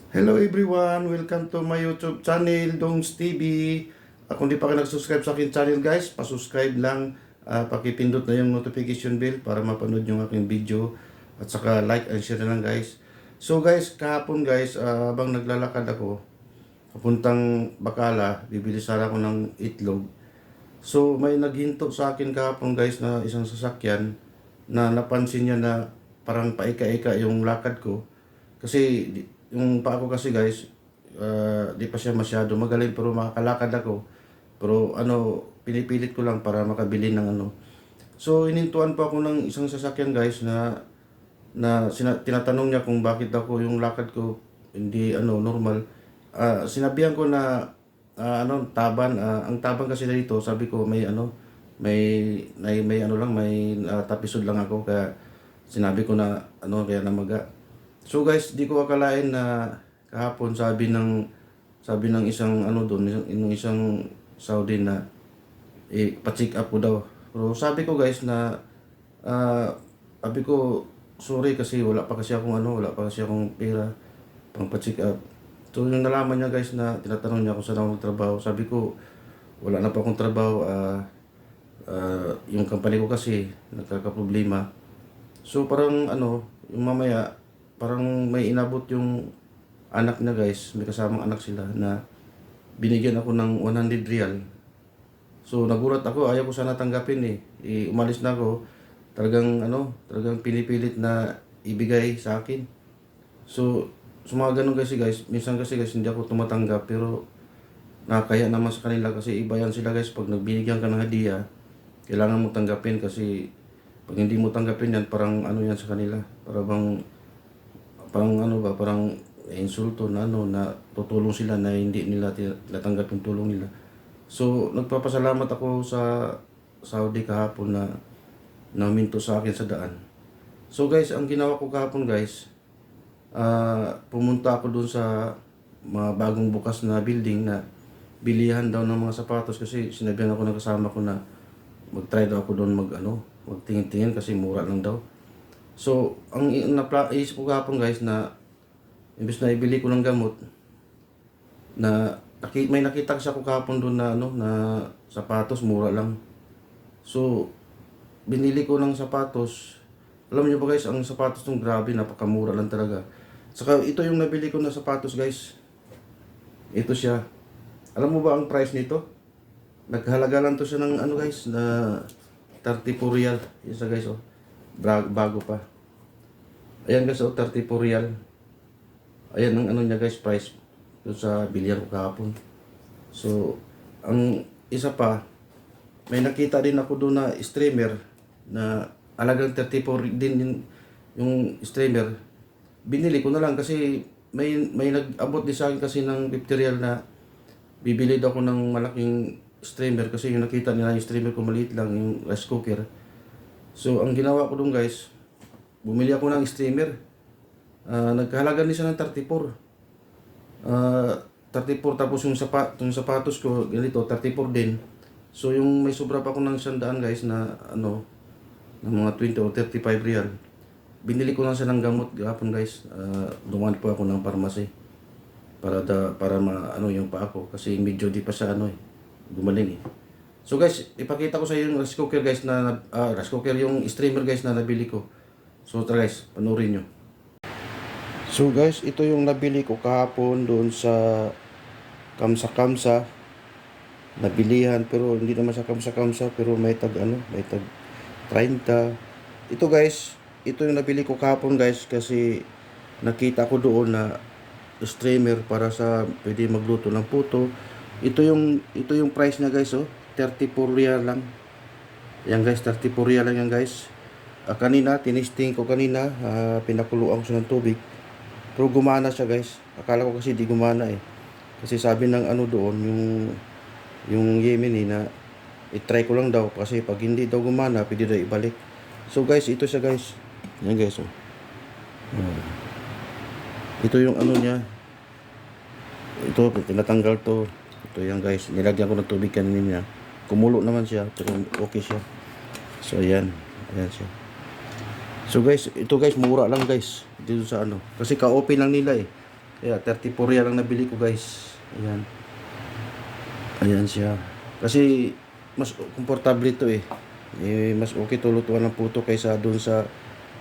Hello everyone! Welcome to my YouTube channel, Dongs TV. Kung di pa kayo nag-subscribe sa akin channel guys, pa-subscribe lang. Pakipindot na yung notification bell para mapanood yung aking video. At saka like and share na lang guys. So guys, kahapon guys, habang naglalakad ako, papuntang Bacala, bibili sana ako ng itlog. So may naghinto sa akin kahapon guys na isang sasakyan na napansin niya na parang paika-ika yung lakad ko. Kasi yung pa ako kasi guys, di pa siya masyado magaling pero makakalakad ako. Pero pinipilit ko lang para makabili ng ano. So inintuan pa ako ng isang sasakyan guys na tinatanong niya kung bakit ako yung lakad ko hindi normal. Sinabihan ko na taban, ang taban kasi dito, sabi ko may tapisod lang ako kaya sinabi ko na kaya namaga. So guys, di ko akalain na kahapon sabi ng isang doon, isang Saudi na pa-check up ko daw. Pero sabi ko guys na sabi ko sorry kasi wala pa kasi akong pera pang pa-check up. So yung nalaman niya guys na tinatanong niya kung saan ako magtrabaho. Sabi ko wala na pa akong trabaho, yung company ko kasi nagkakaproblema. So parang yung mamaya parang may inabot yung anak niya guys, may kasamang anak sila na binigyan ako ng 100 real. So nagulat ako, ayaw ko sana tanggapin umalis na ako. Talagang pinipilit na ibigay sa akin. So mga ganun kasi guys, minsan kasi guys hindi ako tumatanggap pero nakakaya naman sa kanila kasi iba yan sila guys. Pag nagbinigyan ka ng hadiah, kailangan mo tanggapin kasi pag hindi mo tanggapin yan, parang yan sa kanila. Parang insulto na na tutulong sila na hindi nila tinatanggap yung tulong nila. So nagpapasalamat ako sa Saudi kahapon na naminto sa akin sa daan. So guys, ang ginawa ko kahapon guys, pumunta ako doon sa mga bagong bukas na building na bilihan daw ng mga sapatos kasi sinabihan ako ng kasama ko na mag-try daw ako doon magtingin-tingin kasi mura lang daw. So, ang naisip ko kahapon guys na imbes na ibili ko ng gamot na may nakita kasi ako kahapon doon na sapatos mura lang. So, binili ko ng sapatos. Alam niyo ba guys, ang sapatos ng grabe, napakamura lang talaga. Saka ito yung nabili ko na sapatos guys. Ito siya. Alam mo ba ang price nito? Naghalaga lang to siya ng guys na 34 real. Isa guys bago pa. Ayan guys 34 real. Ayan ang niya guys, price doon sa bilihan ko kahapon. So ang isa pa, may nakita din ako doon na streamer na alagang 34 din yung streamer. Binili ko na lang kasi may nag-abot din sa akin kasi ng 50 real na bibili daw ako ng malaking streamer kasi yung nakita nila yung streamer ko maliit lang, yung rice cooker. So ang ginawa ko doon guys, bumili ako ng streamer. Nagkahalaga din siya ng 34. 34 tapos yung sapatos ko ganito 34 din. So yung may sobra pa ako ng 100 guys na ng mga 20 o 35 real. Binili ko lang siya ng gamot gahapon guys. Dumaan po ako ng pharmacy para yung pa ako kasi medyo di pa siya gumaling So guys, ipakita ko sa iyo yung rice cooker guys yung streamer guys na nabili ko. So tara guys, panoorin nyo. So guys, ito yung nabili ko kahapon doon sa Kamsa nabilihan pero hindi naman sa Kamsa pero may tag 30. Ito guys, ito yung nabili ko kahapon guys kasi nakita ko doon na streamer para sa pwede magluto ng puto. Ito yung price niya guys 34 real lang. Yan guys, 34 real lang yan guys. Kanina, tinisting ko kanina, pinakuluan ko siya ng tubig. Pero gumana siya guys. Akala ko kasi di gumana Kasi sabi ng doon, yung Yemeni na i-try ko lang daw kasi pag hindi daw gumana, pwede daw ibalik. So guys, ito siya guys. Yan guys Ito yung niya. Ito, tinatanggal to. Ito yan guys, nilagyan ko ng tubig kanina. Kumulo naman siya, pero okay siya. So ayan siya. So guys, ito guys, mura lang guys. Dito sa kasi ka-open lang nila Yeah, 34 yan lang nabili ko guys. Ayan. Ayan siya. Kasi mas komportable ito eh. Mas okay to lutuan ng puto kaysa doon sa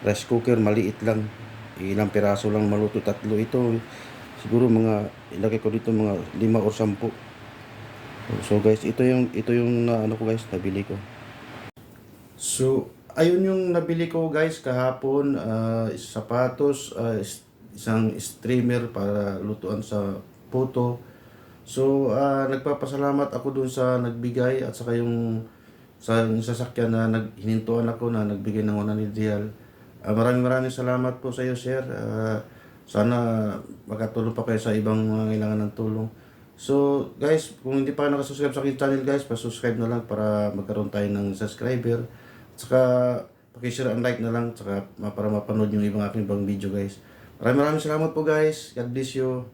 rice cooker, maliit lang. Ilang piraso lang maluto, tatlo ito. Siguro mga ilagay ko dito mga 5 or 10. So guys, ito yung na ano ko guys, nabili ko. So ayun yung nabili ko guys kahapon, sapatos, isang streamer para lutuan sa puto. So, nagpapasalamat ako dun sa nagbigay at saka yung sasakyan na hinintuan ako na nagbigay ng 100 real. Maraming salamat po sa iyo, sir. Sana makatulong pa kayo sa ibang mga kailangan ng tulong. So, guys, kung hindi pa kayo nakasubscribe sa aking channel, guys, pa-subscribe na lang para magkaroon tayo ng subscriber. At saka, pakishare and like na lang para mapanood yung ibang aking ibang video, guys. Maraming salamat po, guys. God bless you.